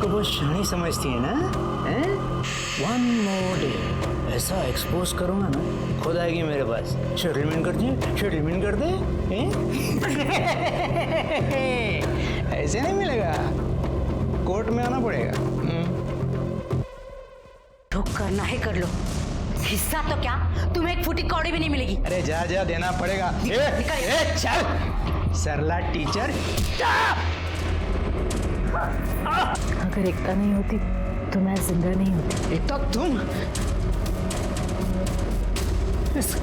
को बहुत शानी समझती है ना? हैं? वन मोर डे ऐसा एक्सपोज करूंगा ना, खुद आएगी मेरे पास, सेटलमेंट कर दे, सेटलमेंट कर दे। ऐसे नहीं मिलेगा, कोर्ट में आना पड़ेगा। जो करना है कर लो, हिस्सा तो क्या तुम्हें एक फूटी कौड़ी भी नहीं मिलेगी। अरे जा जा, देना पड़ेगा। चल सरला टीचर। अगर एकता नहीं होती तो मैं जिंदा नहीं होती। एकता, तुम इस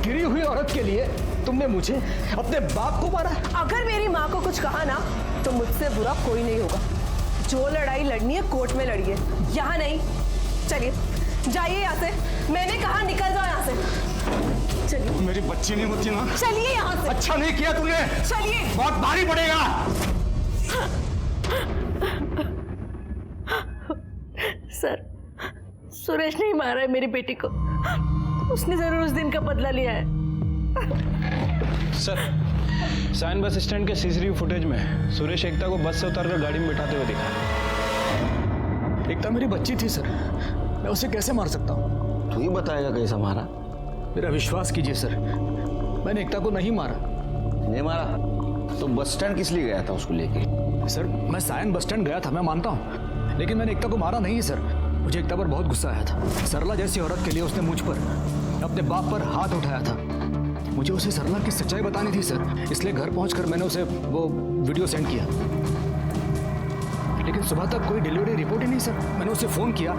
गिरी हुई औरत के लिए तुमने मुझे, अपने बाप को मारा? अगर मेरी माँ को कुछ कहा ना तो मुझसे बुरा कोई नहीं होगा। जो लड़ाई लड़नी है कोर्ट में लड़िए, यहाँ नहीं। चलिए जाइए यहाँ से, मैंने कहा निकल जाओ यहाँ से। चलिए। मेरी बच्ची नहीं होती ना? चलिए यहाँ से। अच्छा नहीं किया तूने। चलिए। बहुत भारी पड़ेगा। सर, सुरेश नहीं मारा है मेरी बेटी को, उसने जरूर उस दिन का बदला लिया है। सर, साइन बस स्टैंड के सीसीटीवी फुटेज में सुरेश एकता को बस से उतारकर गाड़ी में बिठाते हुए दिखा। एकता मेरी बच्ची थी सर, मैं उसे कैसे मार सकता हूँ? तू ही बताएगा कैसा मारा। मेरा विश्वास कीजिए सर, मैंने एकता को नहीं मारा। नहीं मारा तो बस स्टैंड किस लिए गया था उसको लेके? सर, मैं सायन बस स्टैंड गया था, मैं मानता हूँ, लेकिन मैंने एकता को मारा नहीं सर। मुझे एकता पर बहुत गुस्सा आया था। सरला जैसी औरत के लिए उसने मुझ पर, अपने बाप पर हाथ उठाया था। मुझे उसे सरला की सच्चाई बतानी थी सर, इसलिए घर पहुंचकर मैंने उसे वो वीडियो सेंड किया। लेकिन सुबह तक कोई डिलीवरी रिपोर्ट ही नहीं सर। मैंने उसे फ़ोन किया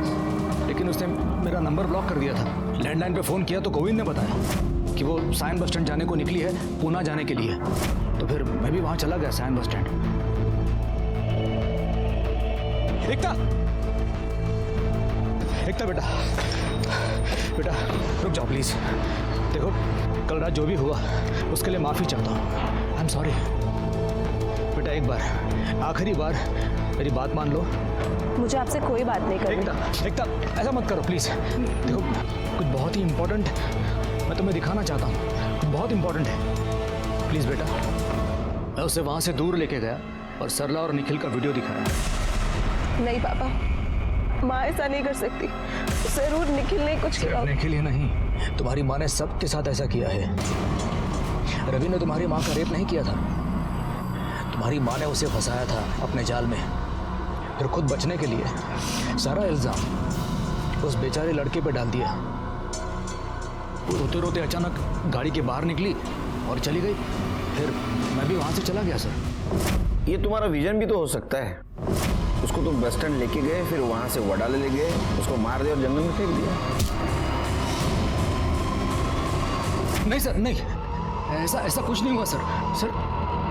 लेकिन उसने मेरा नंबर ब्लॉक कर दिया था। लैंडलाइन पे फ़ोन किया तो गोविंद ने बताया कि वो सायन बस स्टैंड जाने को निकली है, पूना जाने के लिए। तो फिर मैं भी वहाँ चला गया सायन बस स्टैंड। एकता, एकता बेटा, बेटा रुक जाओ प्लीज़। देखो, कल रात जो भी हुआ उसके लिए माफ़ी चाहता हूँ। आई एम सॉरी बेटा, एक बार, आखिरी बार मेरी बात मान लो। मुझे आपसे कोई बात नहीं करनी। एकता, ऐसा मत करो प्लीज़। देखो, कुछ बहुत ही इम्पोर्टेंट मैं तुम्हें दिखाना चाहता हूँ, कुछ बहुत इम्पोर्टेंट है। प्लीज़ बेटा। मैं उसे वहाँ से दूर लेके गया और सरला और निखिल का वीडियो दिखाया। नहीं पापा, माँ ऐसा नहीं कर सकती। जरूर निखिल ने कुछ किया। निखिल ही नहीं, तुम्हारी माँ ने सबके साथ ऐसा किया है। रवि ने तुम्हारी माँ का रेप नहीं किया था, तुम्हारी माँ ने उसे फंसाया था अपने जाल में। फिर खुद बचने के लिए सारा इल्जाम उस बेचारे लड़के पे डाल दिया। रोते रोते अचानक गाड़ी के बाहर निकली और चली गई। फिर मैं भी वहाँ से चला गया सर। ये तुम्हारा विजन भी तो हो सकता है। उसको तुम बस स्टैंड लेके गए, फिर वहां से वडाले ले गए, उसको मार दिया और जंगल में फेंक दिया। नहीं सर, नहीं, ऐसा कुछ नहीं हुआ सर। सर,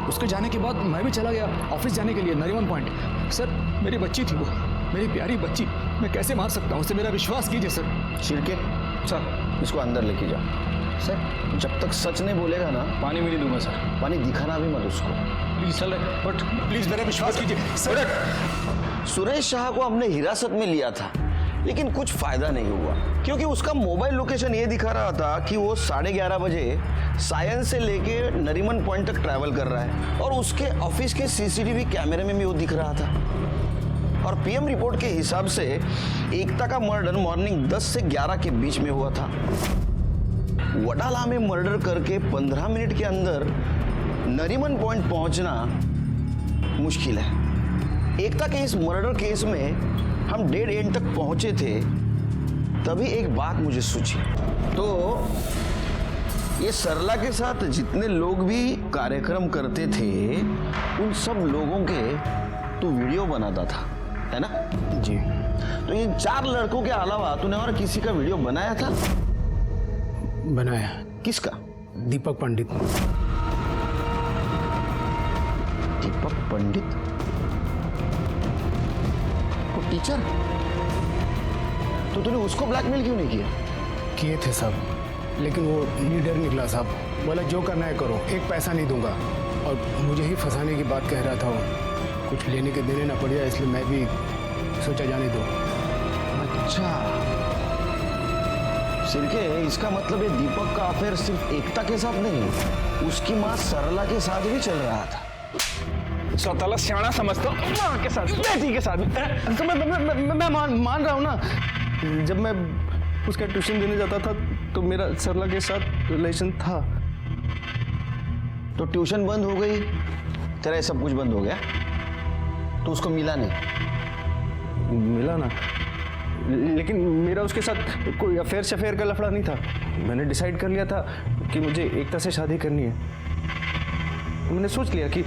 उसके जाने के बाद मैं भी चला गया ऑफिस जाने के लिए, नरीमन पॉइंट। सर, मेरी बच्ची थी वो, मेरी प्यारी बच्ची। मैं कैसे मार सकता हूँ उसे? मेरा विश्वास कीजिए सर। छिड़के सर, इसको अंदर लेके जाओ। सर, जब तक सच नहीं बोलेगा ना, पानी भी नहीं दूंगा सर। पानी दिखाना भी मत उसको। प्लीज चल, बट प्लीज मेरा विश्वास कीजिए सर। सुरेश शाह को हमने हिरासत में लिया था, लेकिन कुछ फायदा नहीं हुआ, क्योंकि उसका मोबाइल लोकेशन ये दिखा रहा था कि वो 11:30 बजे सायन से लेके नरीमन पॉइंट तक ट्रैवल कर रहा है, और उसके ऑफिस के सीसीटीवी कैमरे में भी वो दिख रहा था। और पीएम रिपोर्ट के हिसाब से एकता का मर्डर मॉर्निंग 10 से 11 के बीच में हुआ था। वडाला में मर्डर करके 15 मिनट के अंदर नरीमन पॉइंट पहुंचना मुश्किल है। एकता के इस मर्डर केस में हम डेड एंड तक पहुंचे थे, तभी एक बात मुझे सूझी। तो ये सरला के साथ जितने लोग भी कार्यक्रम करते थे, उन सब लोगों के तू वीडियो बनाता था, है ना? जी। तो ये 4 लड़कों के अलावा तूने और किसी का वीडियो बनाया था? बनाया। किसका? दीपक पंडित। दीपक पंडित? वो टीचर? तो तूने उसको ब्लैकमेल क्यों नहीं किया? किए थे सब, लेकिन वो लीडर निकला साहब, बोला जो करना है करो, एक पैसा नहीं दूंगा। और मुझे ही फंसाने की बात कह रहा था वो, कुछ लेने के देने ना पड़ जाए, इसलिए मैं भी सोचा जाने दो। अच्छा, सिरके, इसका मतलब है दीपक का अफेयर सिर्फ एकता के साथ नहीं, उसकी माँ सरला के साथ भी चल रहा था। स्वतःला शाणा समझता हूँ माँ के साथ बेटी के साथ। तो मैं मान रहा हूँ ना, जब मैं उसका ट्यूशन देने जाता था तो मेरा सरला के साथ रिलेशन था। तो ट्यूशन बंद हो गई, तेरा ये सब कुछ बंद हो गया, तो उसको मिला नहीं? मिला ना, लेकिन मेरा उसके साथ कोई अफेयर शफेयर का लफड़ा नहीं था। मैंने डिसाइड कर लिया था कि मुझे एकता से शादी करनी है। मैंने सोच लिया कि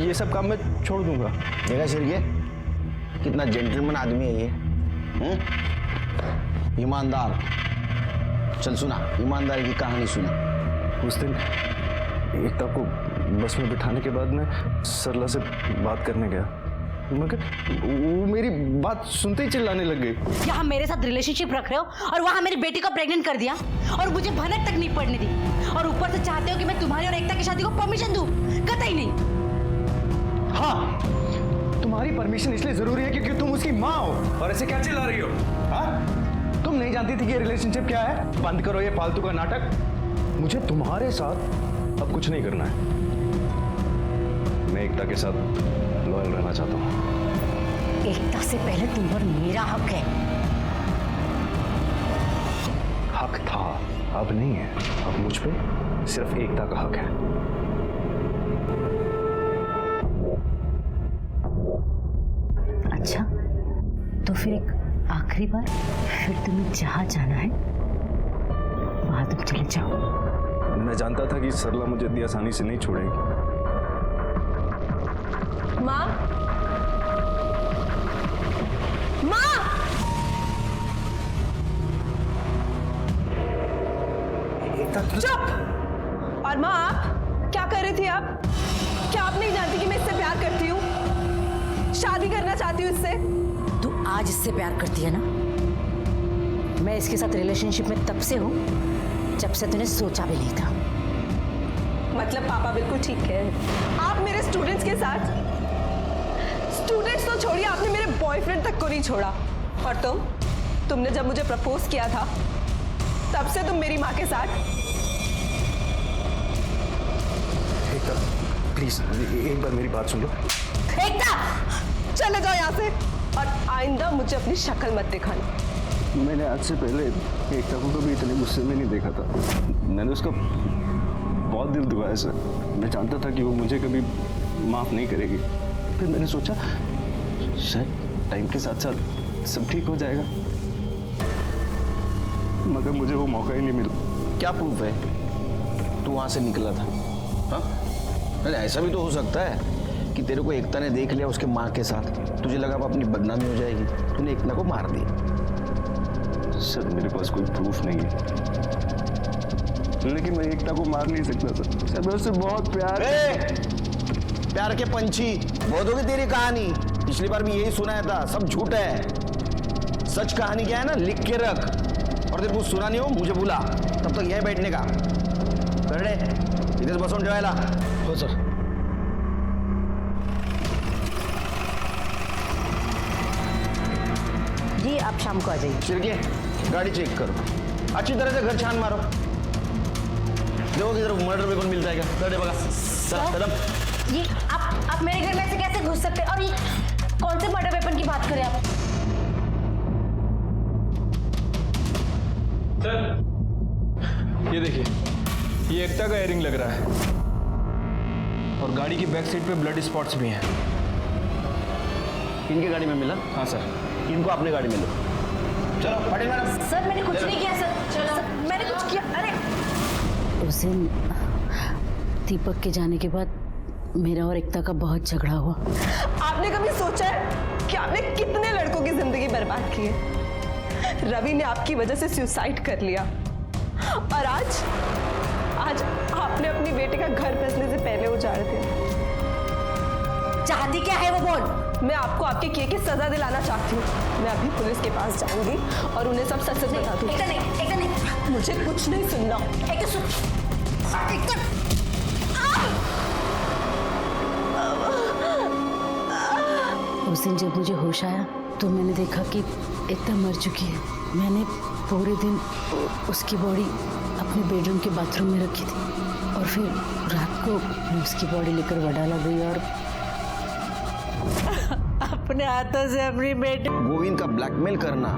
ये सब काम मैं छोड़ दूंगा। देखा शरीके, कितना जेंटलमैन आदमी है ये, ईमानदार। चल सुना, ईमानदारी की कहानी सुना। उस दिन एकता को बस में बिठाने के बाद मैं सरला से बात करने गया, मगर वो मेरी बात सुनते ही चिल्लाने लग गई। यहाँ मेरे साथ रिलेशनशिप रख रहे हो और वहाँ मेरी बेटी को प्रेग्नेंट कर दिया और मुझे भनक तक नहीं पड़ने दी, और ऊपर से चाहते हो कि मैं तुम्हारी और एकता की शादी को परमिशन दूं? कतई नहीं। हाँ, तुम्हारी परमिशन इसलिए जरूरी है क्योंकि तुम उसकी माँ हो। और ऐसे क्या चिल्ला रही हो? हाँ, तुम नहीं जानती थी कि ये रिलेशनशिप क्या है? बंद करो ये फालतू का नाटक। मुझे तुम्हारे साथ अब कुछ नहीं करना है। मैं एकता के साथ लॉयल रहना चाहता हूँ। एकता से पहले तुम पर मेरा हक है। हक था, अब नहीं है। अब मुझ पे सिर्फ एकता का हक है। अच्छा, तो फिर एक आखिरी बार, फिर तुम्हें जहाँ जाना है वहां तुम चले जाओ। मैं जानता था कि सरला मुझे इतनी आसानी से नहीं छोड़ेगी। माँ, माँ, चुप। और माँ, आप क्या कर रही थी? आप क्या आप नहीं जानती कि मैं इससे प्यार करती हूँ, शादी करना चाहती हूँ इससे? तू आज इससे प्यार करती है ना? मैं इसके साथ रिलेशनशिप में तब से हूँ जब से तूने सोचा भी नहीं था। मतलब पापा बिल्कुल ठीक है, आप मेरे स्टूडेंट्स के साथ, स्टूडेंट्स तो छोड़िए, आपने मेरे बॉयफ्रेंड तक को नहीं छोड़ा। और तुमने जब मुझे प्रपोज किया था तब से तुम मेरी माँ के साथ। एकता, प्लीज एक बार मेरी बात सुन लो। एकता, चले जाओ यहाँ से, और आइंदा मुझे अपनी शक्ल मत दिखाना। मैंने आज से पहले एकता को कभी इतने गुस्से में नहीं देखा था। मैंने उसका बहुत दिल दुखाया सर। मैं जानता था कि वो मुझे कभी माफ़ नहीं करेगी। फिर मैंने सोचा शायद टाइम के साथ साथ सब ठीक हो जाएगा, मगर मुझे वो मौका ही नहीं मिला। क्या प्रूफ है तू वहां से निकला था? हाँ, अरे ऐसा भी तो हो सकता है कि तेरे को एकता ने देख लिया उसके माँ के साथ, तुझे लगा अब अपनी बदनामी हो जाएगी, तूने एकता को मार दिया। सर मेरे पास कोई प्रूफ नहीं है, लेकिन मैं एकता को मार नहीं सकता सर। मैं उससे बहुत प्यार के पंछी, बहुत होगी तेरी कहानी। पिछली बार भी यही सुनाया था, सब झूठ है। सच कहानी क्या है ना, लिख के रख, और तेरे को सुना नहीं हो मुझे बुला, तब तक यह बैठने का करे इधर बसवून ठेवायला हो सर। जी आप शाम को आ जाइए। शिरके, गाड़ी चेक करो, अच्छी तरह से घर छान मारो, देखो किधर मर्डर वेपन मिलता है क्या। कर दे बगा कदम। ये आप मेरे घर में ऐसे कैसे घुस सकते हैं? और ये कौन से मर्डर वेपन की बात करें आप? सर ये देखिए, ये एकता का एयरिंग लग रहा है, और गाड़ी की बैक साइड पे ब्लड स्पॉट्स भी हैं। इनकी गाड़ी में मिला? हाँ सर। इनको अपनी गाड़ी में लो। चलो पटेल मैडम। सर मैंने कुछ नहीं किया सर, मैंने कुछ किया? अरे उस दिन दीपक के जाने के बाद मेरा और एकता का बहुत झगड़ा हुआ। आपने कभी सोचा है कि आपने कितने लड़कों की जिंदगी बर्बाद की है? रवि ने आपकी वजह से सुसाइड कर लिया, और आज आपने अपनी बेटे का घर बसने से पहले उजाड़ दिया। चाहती क्या है वो बोल? मैं आपको आपके किए की सजा दिलाना चाहती हूँ। मैं अभी पुलिस के पास जाऊंगी और उन्हें सब सच सच बता दूंगी। एकता नहीं, मुझे कुछ नहीं सुनना। उस दिन जब मुझे होश आया तो मैंने देखा कि एकता मर चुकी है। मैंने पूरे दिन उसकी बॉडी अपने बेडरूम के बाथरूम में रखी थी, और फिर रात को मैं उसकी बॉडी लेकर वडाला गई और अपने हाथों से अपनी बेटी। गोविंद का ब्लैकमेल करना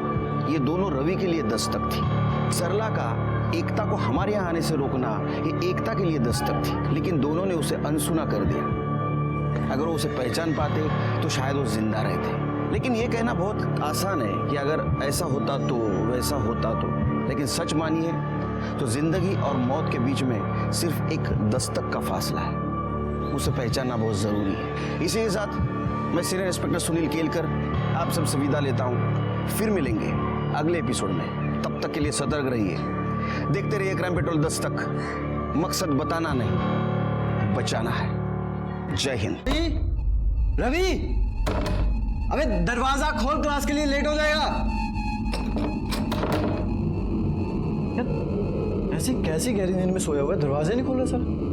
ये दोनों रवि के लिए दस्तक थी। सरला का एकता को हमारे यहाँ आने से रोकना ये एकता के लिए दस्तक थी, लेकिन दोनों ने उसे अनसुना कर दिया। अगर वो उसे पहचान पाते तो शायद वो जिंदा रहते। लेकिन ये कहना बहुत आसान है कि अगर ऐसा होता तो वैसा होता तो, लेकिन सच मानिए तो जिंदगी और मौत के बीच में सिर्फ एक दस्तक का फासला है। उसे पहचानना बहुत जरूरी है। इसी के साथ मैं सीनियर इंस्पेक्टर सुनील केलकर आप सबसे विदा लेता हूँ। फिर मिलेंगे अगले एपिसोड में। तब तक के लिए सतर्क रहिए, देखते रहिए क्राइम पेट्रोल दस्तक। मकसद बताना नहीं, बचाना है। जय हिंद। रवि, अबे दरवाजा खोल, क्लास के लिए लेट हो जाएगा। ऐसी कैसी गहरी नींद में सोया हुआ है, दरवाजे नहीं खोल रहा सर।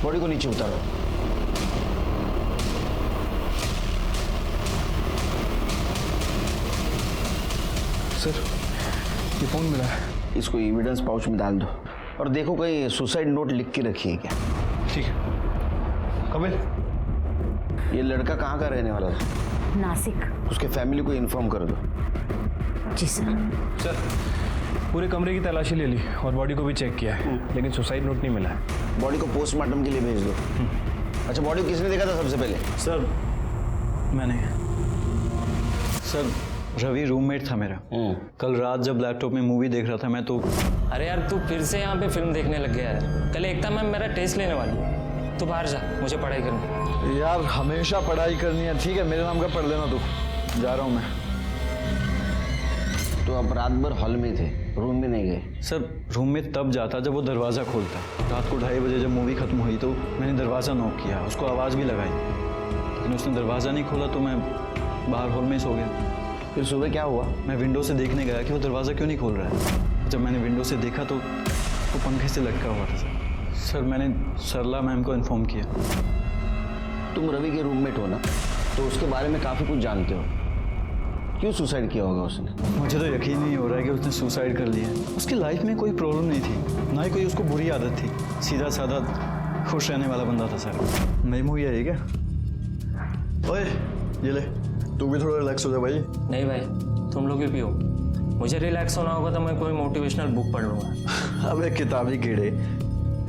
बॉडी को नीचे उतारो। सर ये फोन मिला है। इसको एविडेंस पाउच में डाल दो और देखो कहीं सुसाइड नोट लिख के रखी है क्या। ठीक है। कपिल, ये लड़का कहाँ का रहने वाला था? नासिक। उसके फैमिली को इन्फॉर्म कर दो। जी सर। सर पूरे कमरे की तलाशी ले ली और बॉडी को भी चेक किया है, लेकिन सुसाइड नोट नहीं मिला है। बॉडी को पोस्टमार्टम के लिए भेज दो। अच्छा, बॉडी को किसने देखा था सबसे पहले? सर मैंने। सर रवि रूममेट था मेरा। कल रात जब लैपटॉप में मूवी देख रहा था मैं तो। अरे यार तू फिर से यहाँ पे फिल्म देखने लग गया है। कल एकता मैम मेरा टेस्ट लेने वाली है, तू बाहर जा, मुझे पढ़ाई करनी है। यार हमेशा पढ़ाई करनी है, ठीक है मेरे नाम का पढ़ लेना तू। जा रहा हूँ मैं। तो आप रात भर हॉल में थे, रूम में नहीं गए? सर रूम में तब जाता जब वो दरवाज़ा खोलता। रात को 2:30 बजे जब मूवी खत्म हुई तो मैंने दरवाज़ा नॉक किया, उसको आवाज़ भी लगाई, लेकिन उसने दरवाज़ा नहीं खोला तो मैं बाहर हॉल में ही सो गया। फिर सुबह क्या हुआ? मैं विंडो से देखने गया कि वो दरवाज़ा क्यों नहीं खोल रहा है। जब मैंने विंडो से देखा तो वो पंखे से लटका हुआ था। सर मैंने सरला मैम को इन्फॉर्म किया। तुम रवि के रूममेट हो ना, तो उसके बारे में काफ़ी कुछ जानते हो। क्यों सुसाइड किया होगा उसने? मुझे तो यकीन नहीं हो रहा है कि उसने सुसाइड कर लिया। उसकी लाइफ में कोई प्रॉब्लम नहीं थी, ना ही कोई उसको बुरी आदत थी। सीधा साधा खुश रहने वाला बंदा था सर। नई मूवी आई है क्या? ओए ये ले, तू भी थोड़ा रिलैक्स हो जा भाई। नहीं भाई, तुम लोग भी पियो। मुझे रिलैक्स होना होगा तो मैं कोई मोटिवेशनल बुक पढ़ लूँगा। अबे किताबी कीड़े,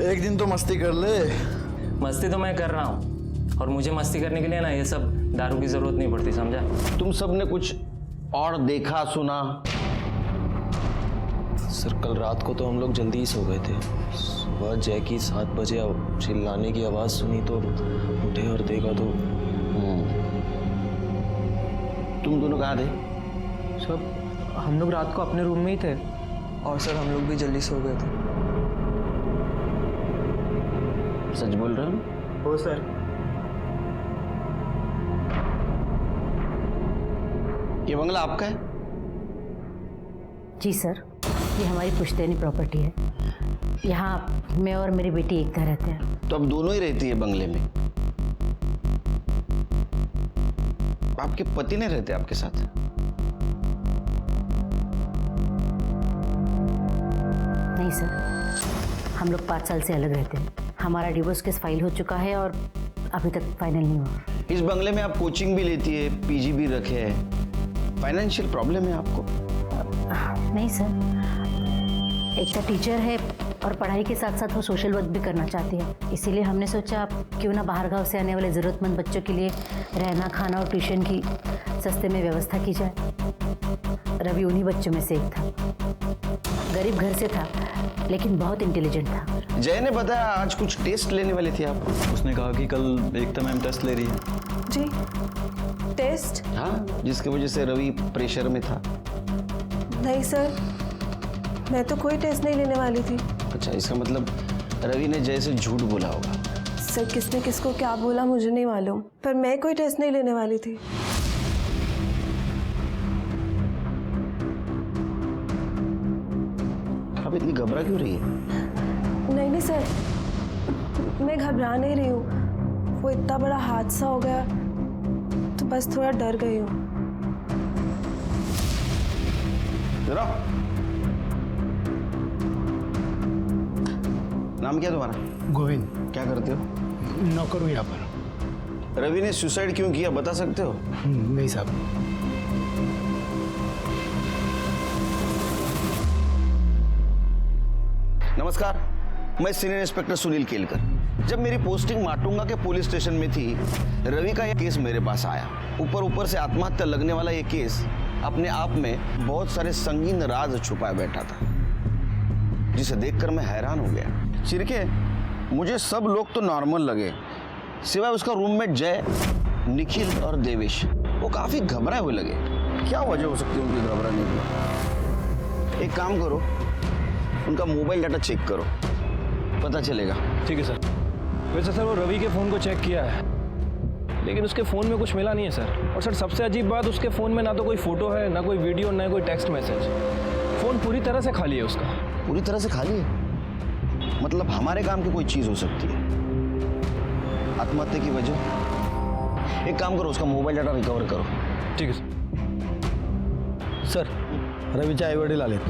एक दिन तो मस्ती कर ले। मस्ती तो मैं कर रहा हूँ, और मुझे मस्ती करने के लिए ना ये सब दारू की ज़रूरत नहीं पड़ती, समझा? तुम सब ने कुछ और देखा सुना? सर कल रात को तो हम लोग जल्दी ही सो गए थे। सुबह जैकी 7 बजे चिल्लाने की आवाज़ सुनी तो उठे और देखा तो। तुम दोनों कहाँ थे? सर हम लोग रात को अपने रूम में ही थे, और सर हम लोग भी जल्दी सो गए थे। सच बोल रहे हो? हो सर। ये बंगला आपका है? जी सर, ये हमारी पुश्तैनी प्रॉपर्टी है। यहाँ मैं और मेरी बेटी एकता रहते हैं। तो अब दोनों ही रहती है बंगले में? आपके पति नहीं रहते आपके साथ? नहीं सर, हम लोग 5 साल से अलग रहते हैं। हमारा डिवोर्स केस फाइल हो चुका है और अभी तक फाइनल नहीं हुआ। इस बंगले में आप कोचिंग भी लेती है, पीजी भी रखे है, फाइनेंशियल प्रॉब्लम है आपको? नहीं सर, एकता टीचर है और पढ़ाई के साथ साथ वो सोशल वर्क भी करना चाहती है। इसीलिए हमने सोचा क्यों ना बाहर गांव से आने वाले ज़रूरतमंद बच्चों के लिए रहना, खाना और ट्यूशन की सस्ते में व्यवस्था की जाए। रवि उन्हीं बच्चों में से एक था। गरीब घर से था लेकिन बहुत इंटेलिजेंट था। जय ने बताया आज कुछ टेस्ट लेने वाली थी आप? उसने कहा कि कल एकता मैम टेस्ट ले रही है। जी टेस्ट? हाँ, जिसकी वजह से रवि प्रेशर में था। नहीं सर, मैं तो कोई टेस्ट नहीं लेने वाली थी। अच्छा, इसका मतलब रवि ने जय से झूठ बोला होगा। सर किसने किसको क्या बोला मुझे नहीं मालूम, पर मैं कोई टेस्ट नहीं लेने वाली थी। इतनी घबरा क्यों रही है? नहीं नहीं सर, मैं घबरा नहीं रही हूँ। वो इतना बड़ा हादसा हो गया तो बस थोड़ा डर गई हूँ। जरा नाम क्या तुम्हारा? गोविंद। क्या करते हो? नौकर हूँ यहाँ पर। रवि ने सुसाइड क्यों किया बता सकते हो? नहीं साहब। नमस्कार, मैं सीनियर इंस्पेक्टर सुनील केलकर। जब मेरी पोस्टिंग माटुंगा के पुलिस स्टेशन में थी, रवि का यह केस मेरे पास आया। ऊपर से आत्महत्या लगने वाला यह केस अपने आप में बहुत सारे संगीन राज छुपाए बैठा था, जिसे देखकर मैं हैरान हो गया। चिरके, मुझे सब लोग तो नॉर्मल लगे, सिवाय उसका रूममेट जय, निखिल और देवेश। वो काफी घबराए हुए लगे। क्या वजह हो सकती है उनकी घबराने की? एक काम करो, उनका मोबाइल डाटा चेक करो, पता चलेगा। ठीक है सर। वैसे सर वो रवि के फ़ोन को चेक किया है, लेकिन उसके फ़ोन में कुछ मिला नहीं है सर। और सर सबसे अजीब बात, उसके फ़ोन में ना तो कोई फ़ोटो है, ना कोई वीडियो, ना कोई टेक्स्ट मैसेज। फ़ोन पूरी तरह से खाली है उसका। पूरी तरह से खाली है? मतलब हमारे काम की कोई चीज़ हो सकती है। आत्महत्या की वजह? एक काम करो, उसका मोबाइल डाटा रिकवर करो। ठीक है सर। रवीचे आई वडील आलेत।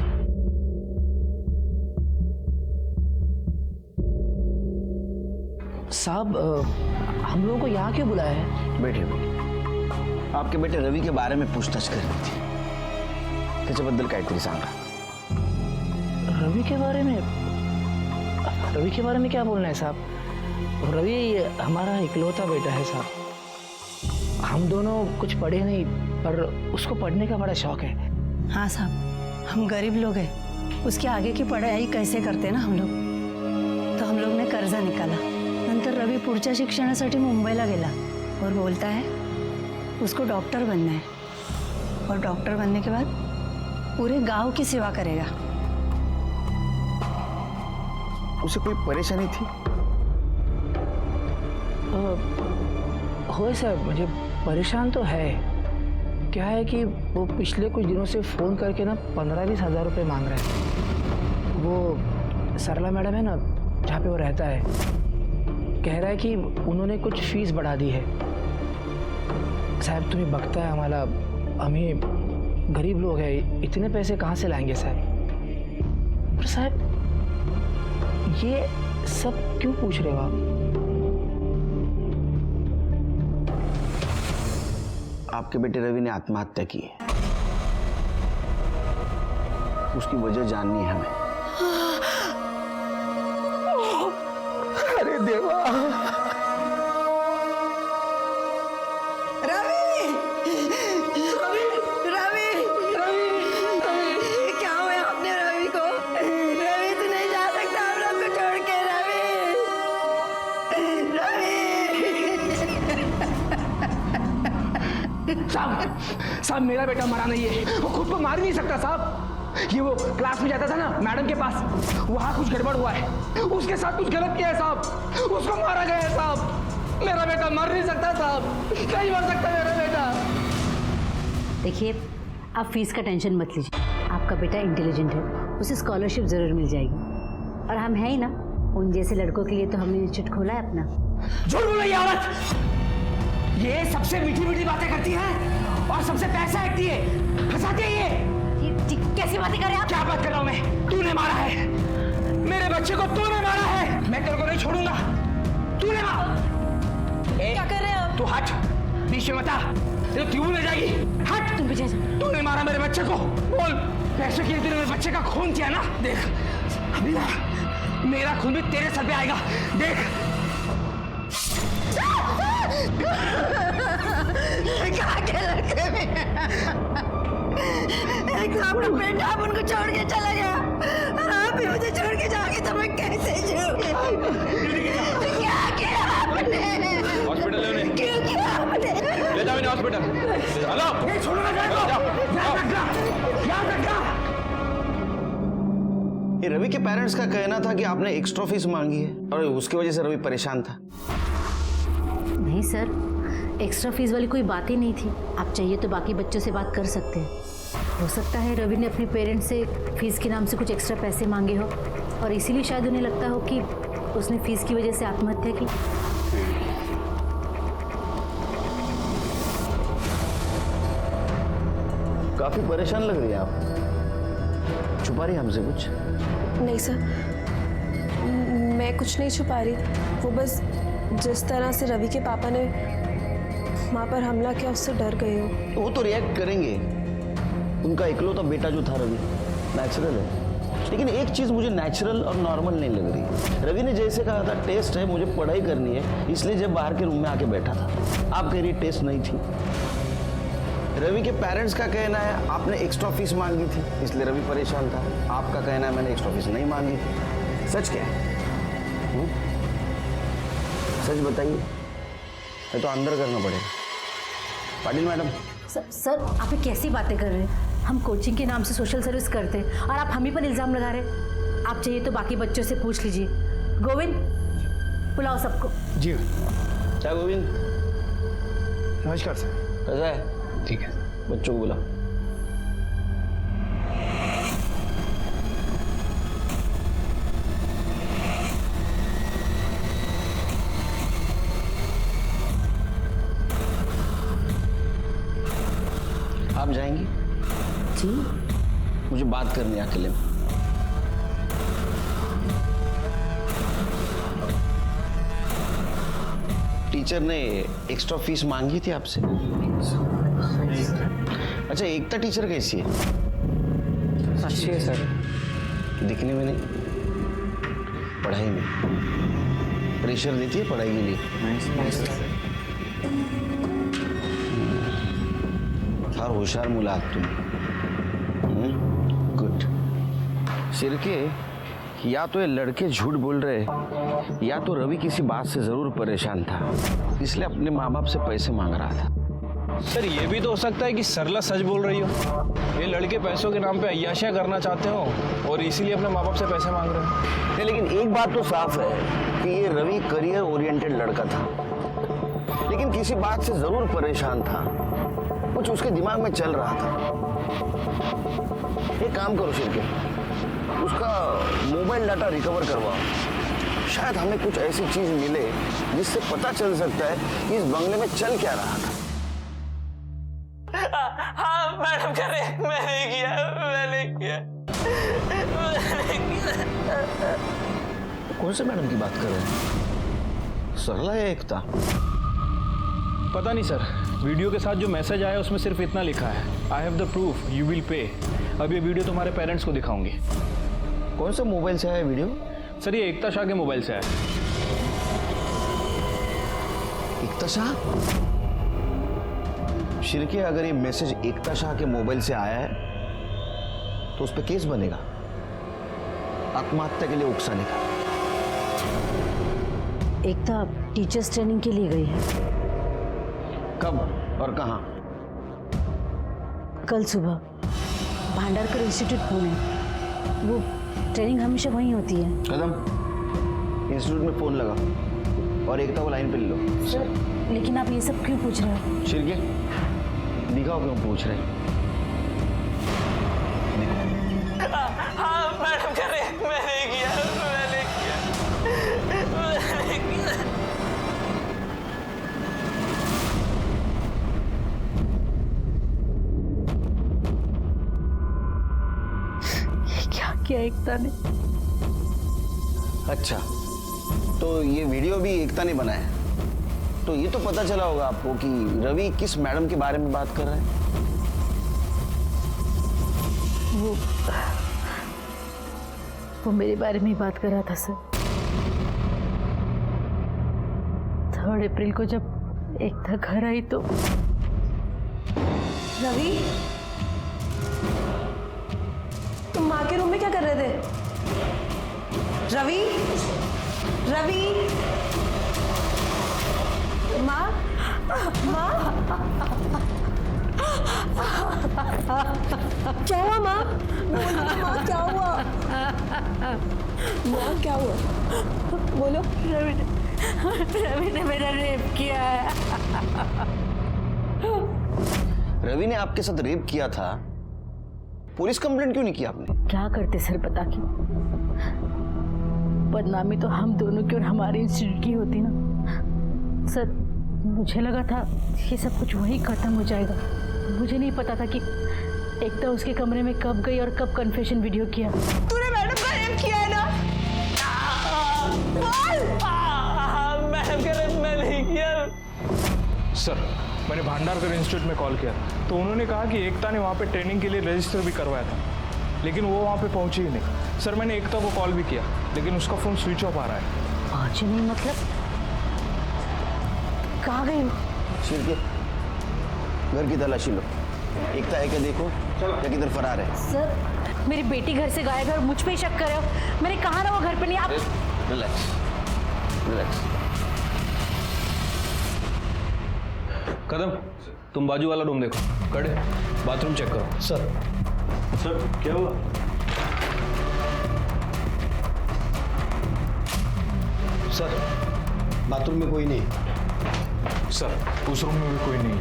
साहब, हम लोगों को यहाँ क्यों बुलाया है? बैठे आपके बेटे रवि के बारे में पूछताछ करनी थी, त्याच्याबद्दल काहीतरी सांगा। रवि के बारे में? रवि के बारे में क्या बोलना है साहब? रवि हमारा इकलौता बेटा है साहब। हम दोनों कुछ पढ़े नहीं, पर उसको पढ़ने का बड़ा शौक है। हाँ साहब, हम गरीब लोग हैं, उसके आगे की पढ़ाई कैसे करते ना हम लोग, तो हम लोग ने कर्जा निकाला। नंतर रवि पुढच्या शिक्षणासाठी मुंबईला गेला और बोलता है उसको डॉक्टर बनना है, और डॉक्टर बनने के बाद पूरे गांव की सेवा करेगा। उसे कोई परेशानी थी? हो साहब, मुझे परेशान तो है। क्या है कि वो पिछले कुछ दिनों से फ़ोन करके ना 15-20 हज़ार रुपये मांग रहे हैं। वो सरला मैडम है ना, जहाँ पे वो रहता है, कह रहा है कि उन्होंने कुछ फीस बढ़ा दी है। साहब तुम्हें बकता है हमारा, हमें गरीब लोग हैं, इतने पैसे कहाँ से लाएंगे साहब? पर साहब ये सब क्यों पूछ रहे हो आप? आपके बेटे रवि ने आत्महत्या की है, उसकी वजह जाननी है हमें। अरे देवा। क्या हुआ आपने रवि को? रवि तू नहीं जा सकता हम लोग को छोड़ के। रवि साहब मेरा बेटा मरा नहीं है, वो खुद को मार नहीं सकता साहब। ये वो क्लास में जाता था ना मैडम के पास, वहाँ कुछ गड़बड़ हुआ है, उसके साथ कुछ गलत किया है साहब, उसको मारा गया है साहब। मेरा बेटा मर नहीं सकता साहब, नहीं मर सकता मेरा बेटा। देखिए, आप फीस का टेंशन मत लीजिए, आपका बेटा इंटेलिजेंट है, उसे स्कॉलरशिप ज़रूर मिल जाएगी। और हम हैं ही ना, उन जैसे लड़कों के लिए तो हमने इंस्टीट्यूट खोला है अपना। झूठ बोलो ये औरत, ये सबसे मीठी मीठी बातें करती है और सबसे पैसा फेंकती है, फंसाती है। ये कैसी बातें कर रहे हैं आप? क्या बात कर रहा हूँ मैं? तूने मारा है मेरे बच्चे को, तूने मारा है, मैं तेरे को नहीं छोड़ूंगा। तूने मारा। क्या कर रहे हो आप? तू हट, बीच में मत आ, तेरे ट्यूब में जाएगी। हट, तुम पीछे जाओ। तूने मारा मेरे बच्चे को, बोल। पैसे के लिए तूने मेरे बच्चे का खून किया ना, देख अभी ना मेरा खून भी तेरे सर पे आएगा, देख। कहाँ के लड़के में एक तो अपना बेटा आप उनको छोड़ के चला गया, और आप भी मुझे छोड़ के जाओगे तो मैं कैसे जीऊंगी? क्या किया आपने? हॉस्पिटल ले उन्हें। क्यों किया आपने? ले जाओ इन्हें हॉस्पिटल। हेलो, ये छोड़ो ना, जाओ, याद रखना। ये रवि के पेरेंट्स का कहना था कि आपने एक्स्ट्रा फीस मांगी है और उसकी वजह से रवि परेशान था। नहीं सर, एक्स्ट्रा फीस वाली कोई बात ही नहीं थी। आप चाहिए तो बाकी बच्चों से बात कर सकते हैं। हो सकता है रवि ने अपने पेरेंट्स से फीस के नाम से कुछ एक्स्ट्रा पैसे मांगे हो और इसीलिए शायद उन्हें लगता हो कि उसने फीस की वजह से आत्महत्या की। काफी परेशान लग रही है आप। छुपा रही है हमसे कुछ? नहीं सर, मैं कुछ नहीं छुपा रही। वो बस जिस तरह से रवि के पापा ने माँ पर हमला किया उससे डर गई हूँ। तो वो तो रिएक्ट करेंगे, उनका इकलौता बेटा जो था रवि, नेचुरल है। लेकिन एक चीज मुझे नेचुरल और नॉर्मल नहीं लग रही। रवि ने जैसे कहा था टेस्ट है, मुझे पढ़ाई करनी है, इसलिए जब बाहर के रूम में आके बैठा था। आप कह रही टेस्ट नहीं थी। रवि के पेरेंट्स का कहना है आपने एक्स्ट्रा फीस मांगी थी, इसलिए रवि परेशान था। आपका कहना है मैंने एक्स्ट्रा फीस नहीं मांगी थी। सच क्या है? सच बताइए, ये तो अंदर करना पड़ेगा। पाटिल मैडम। सर आप ये कैसी बातें कर रहे हैं? हम कोचिंग के नाम से सोशल सर्विस करते हैं और आप हम ही पर इल्ज़ाम लगा रहे हैं। आप चाहिए तो बाकी बच्चों से पूछ लीजिए। गोविंद, बुलाओ सबको। जी क्या गोविंद? नमस्कार सर। कैसा है? ठीक है। बच्चों को बुला। आप जाएंगी? जी। मुझे बात करनी है अकेले में। टीचर ने एक्स्ट्रा फीस मांगी थी आपसे? अच्छा, एकता टीचर कैसी है? अच्छी है सर। दिखने में नहीं, पढ़ाई में प्रेशर देती है पढ़ाई के लिए? नहीं सर। फार होशियार मुला तुम। गुड। सिरके, या तो ये लड़के झूठ बोल रहे या तो रवि किसी बात से जरूर परेशान था, इसलिए अपने माँ बाप से पैसे मांग रहा था। सर ये भी तो हो सकता है कि सरला सच बोल रही हो। ये लड़के पैसों के नाम पे अय्याशियां करना चाहते हो और इसीलिए अपने माँ बाप से पैसे मांग रहे हो। नहीं, लेकिन एक बात तो साफ है कि ये रवि करियर ओरिएंटेड लड़का था, लेकिन किसी बात से जरूर परेशान था। कुछ उसके दिमाग में चल रहा था। एक काम करो शिरके, उसका मोबाइल डाटा रिकवर करवाओ। शायद हमें कुछ ऐसी चीज मिले जिससे पता चल सकता है कि इस बंगले में चल क्या रहा था। हाँ मैडम कह रहे, मैंने किया। कौन से मैडम की बात कर रहे हैं? सरला या एकता? पता नहीं सर, वीडियो के साथ जो मैसेज आया उसमें सिर्फ इतना लिखा है, I have the proof, you will pay. अब ये वीडियो तुम्हारे पेरेंट्स को दिखाऊंगी। कौन सा मोबाइल से आया वीडियो? सर ये एकता शाह के मोबाइल से आया। एकता शाह? शिरके, अगर ये मैसेज एकता शाह के मोबाइल से आया है तो उस पर केस बनेगा, आत्महत्या के लिए उकसाने का। एकता टीचर्स ट्रेनिंग के लिए गई है। कब और कहाँ? कल सुबह भांडारकर इंस्टीट्यूट पुणे। वो ट्रेनिंग हमेशा वहीं होती है। कदम, इंस्टीट्यूट में फोन लगा और एकता को लाइन पे ले लो। सर लेकिन आप ये सब क्यों पूछ रहे हो? शिरके, दिखाओ क्यों पूछ रहे हैं। हाँ मैडम कह रहे, मैंने किया। क्या एकता ने? अच्छा, तो ये वीडियो भी एकता ने बनाया। तो ये तो पता चला होगा आपको कि रवि किस मैडम के बारे में बात कर रहा है। वो मेरे बारे में ही बात कर रहा था सर। 3 अप्रैल को जब एकता घर आई तो रवि, तुम माँ के रूम में क्या कर रहे थे? रवि, रवि, माँ, माँ, क्या हुआ माँ? बोलो माँ, क्या हुआ? माँ क्या हुआ? बोलो। रवि ने मेरा रेप किया है। रवि ने आपके साथ रेप किया था पुलिस कंप्लेंट क्यों नहीं की आपने? क्या करते सर बता के, बदनामी तो हम दोनों की और हमारे इंस्टीट्यूट की होती ना सर। मुझे लगा था ये सब कुछ वहीं खत्म हो जाएगा। मुझे नहीं पता था कि एकता उसके कमरे में कब गई और कब कन्फेशन वीडियो किया। तूने मैडम का रेप किया है ना? मैडम का रेप मैं नहीं किया। सर मैंने भांडारकर इंस्टीट्यूट में कॉल किया तो उन्होंने कहा कि एकता ने वहाँ पे ट्रेनिंग के लिए रजिस्टर भी करवाया था, लेकिन वो वहाँ पे पहुँची ही नहीं। सर मैंने एकता को कॉल भी किया लेकिन उसका फ़ोन स्विच ऑफ आ रहा है। पहुंचे नहीं मतलब कहाँ गई? सिर के घर की तलाशी लो, एकता है क्या देखो, या किधर फरार है। सर मेरी बेटी घर से गायब है और मुझ पे ही शक कर रहे हो। मैंने कहा ना वो घर पे नहीं। आप रिलैक्स रिलैक्स। कदम तुम बाजू वाला रूम देखो, कड़े बाथरूम चेक करो। सर क्या हुआ? सर बाथरूम में कोई नहीं। सर उस रूम में भी कोई नहीं।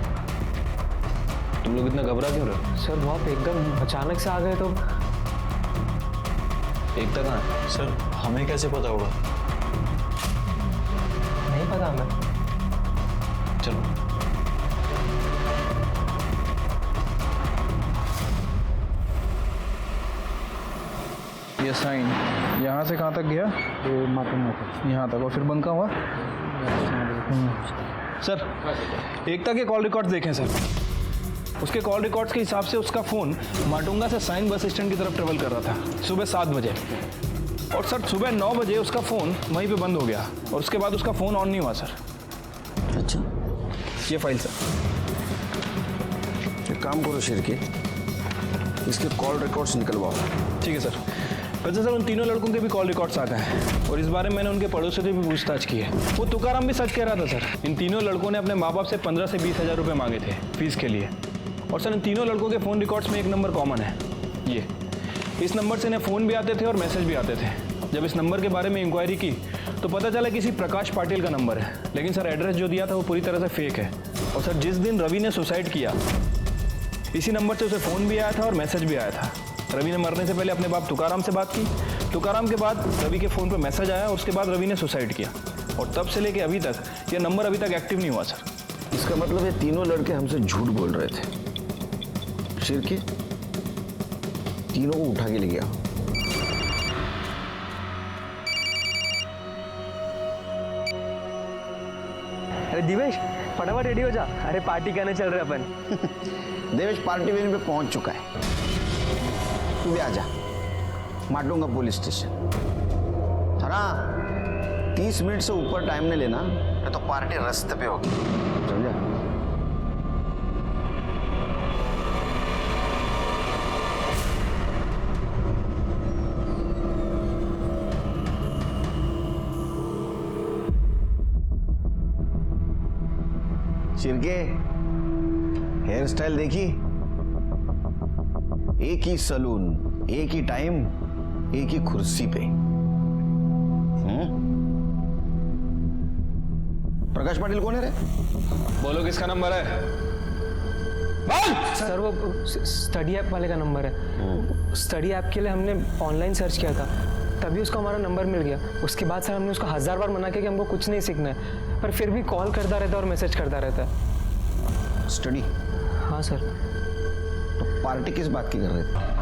तुम लोग इतना घबरा क्यों रहे? सर वो आप एकदम अचानक से आ गए तो। एकता कहाँ है? सर हमें कैसे पता होगा? नहीं पता हमें। चलो ये साइन यहाँ से कहाँ तक गया? यहाँ तक, और फिर बंद कहाँ हुआ? सर एकता के कॉल रिकॉर्ड्स देखें सर। उसके कॉल रिकॉर्ड्स के हिसाब से उसका फ़ोन माटुंगा से साइन बस स्टैंड की तरफ ट्रेवल कर रहा था सुबह 7 बजे, और सर सुबह 9 बजे उसका फ़ोन वहीं पे बंद हो गया और उसके बाद उसका फ़ोन ऑन नहीं हुआ सर। अच्छा, ये फाइल सर। एक काम करो शेर के, इसके कॉल रिकॉर्ड्स निकलवाओ। ठीक है सर। वैसे सर उन तीनों लड़कों के भी कॉल रिकॉर्ड्स आ गए हैं और इस बारे में मैंने उनके पड़ोसियों से भी पूछताछ की है। वो तुकाराम भी सच कह रहा था सर। इन तीनों लड़कों ने अपने माँ बाप से 15 से 20 हज़ार रुपये मांगे थे फीस के लिए। और सर इन तीनों लड़कों के फ़ोन रिकॉर्ड्स में एक नंबर कॉमन है, ये। इस नंबर से इन्हें फ़ोन भी आते थे और मैसेज भी आते थे। जब इस नंबर के बारे में इंक्वायरी की तो पता चला किसी प्रकाश पाटिल का नंबर है, लेकिन सर एड्रेस जो दिया था वो पूरी तरह से फेक है। और सर जिस दिन रवि ने सुसाइड किया इसी नंबर से उसे फ़ोन भी आया था और मैसेज भी आया था। रवि ने मरने से पहले अपने बाप तुकाराम से बात की, तुकाराम के बाद रवि के फ़ोन पर मैसेज आया और उसके बाद रवि ने सुसाइड किया, और तब से लेके अभी तक ये नंबर अभी तक एक्टिव नहीं हुआ सर। इसका मतलब ये तीनों लड़के हमसे झूठ बोल रहे थे। शेर के तीनों को उठा के ले गया। अरे दिवेश फटाफट रेडी हो जा, अरे पार्टी करने चल रहे अपन। देवेश पार्टी वेन्यू पे पहुंच चुका है, तू भी आजा। Matunga police station. हाँ 30 मिनट से ऊपर टाइम नहीं लेना, नहीं तो पार्टी रास्ते पे होगी, समझा? शिरके हेयर स्टाइल देखी, एक ही सलून, एक ही टाइम, एक ही कुर्सी पे। प्रकाश पाटिल कौन है रे? बोलो किसका नंबर है? सर वो स्टडी ऐप वाले का नंबर है। स्टडी ऐप के लिए हमने ऑनलाइन सर्च किया था, तभी उसको हमारा नंबर मिल गया। उसके बाद सर हमने उसको 1000 बार मना किया कि हमको कुछ नहीं सीखना है, पर फिर भी कॉल करता रहता है और मैसेज करता रहता है। स्टडी? हाँ सर। तो पार्टी किस बात की कर रहे थे?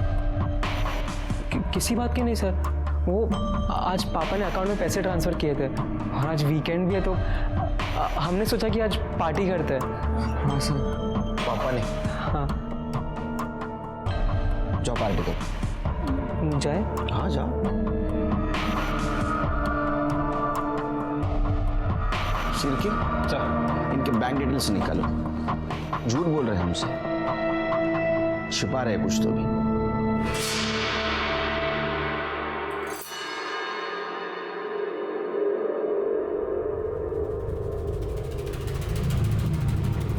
किसी बात की नहीं सर, वो आज पापा ने अकाउंट में पैसे ट्रांसफ़र किए थे और आज वीकेंड भी है तो हमने सोचा कि आज पार्टी करते हैं। हाँ सर। पापा ने? हाँ। जाओ पार्टी करो। जाए? हाँ जाओ। शिरके सर इनके बैंक डिटेल्स निकालो। झूठ बोल रहे हैं हमसे, छिपा रहे कुछ तो भी।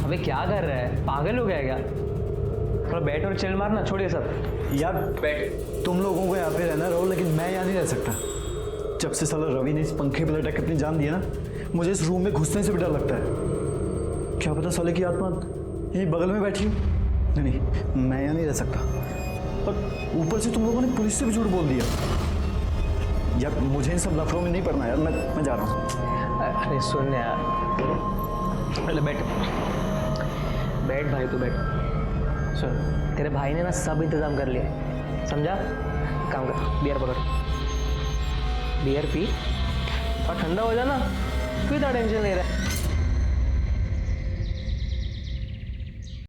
अबे क्या कर रहा है, पागल हो गया क्या? थोड़ा बैठ और चिल मारना, छोड़िए सब। यार बैठ। तुम लोगों को यहाँ पे रहना रहो, लेकिन मैं यहाँ नहीं रह सकता। जब से साला रवि ने इस पंखे पे लटक अपनी जान दी ना, मुझे इस रूम में घुसने से भी डर लगता है। क्या पता साले की आत्मा यहीं बगल में बैठी हो। नहीं, मैं यहाँ नहीं रह सकता। और ऊपर से तुम लोगों ने पुलिस से भी झूठ बोल दिया। यार मुझे इन सब लफड़ों में नहीं पड़ना यार, मैं जा रहा हूँ। अरे सुन यार, पहले बैठ बैठ भाई, तू बैठ। सुन, तेरे भाई ने ना सब इंतजाम कर लिया है, समझा? काम कर, बियर पकड़, बियर पी और ठंडा हो जाना, क्यों इतना टेंशन ले रहा है?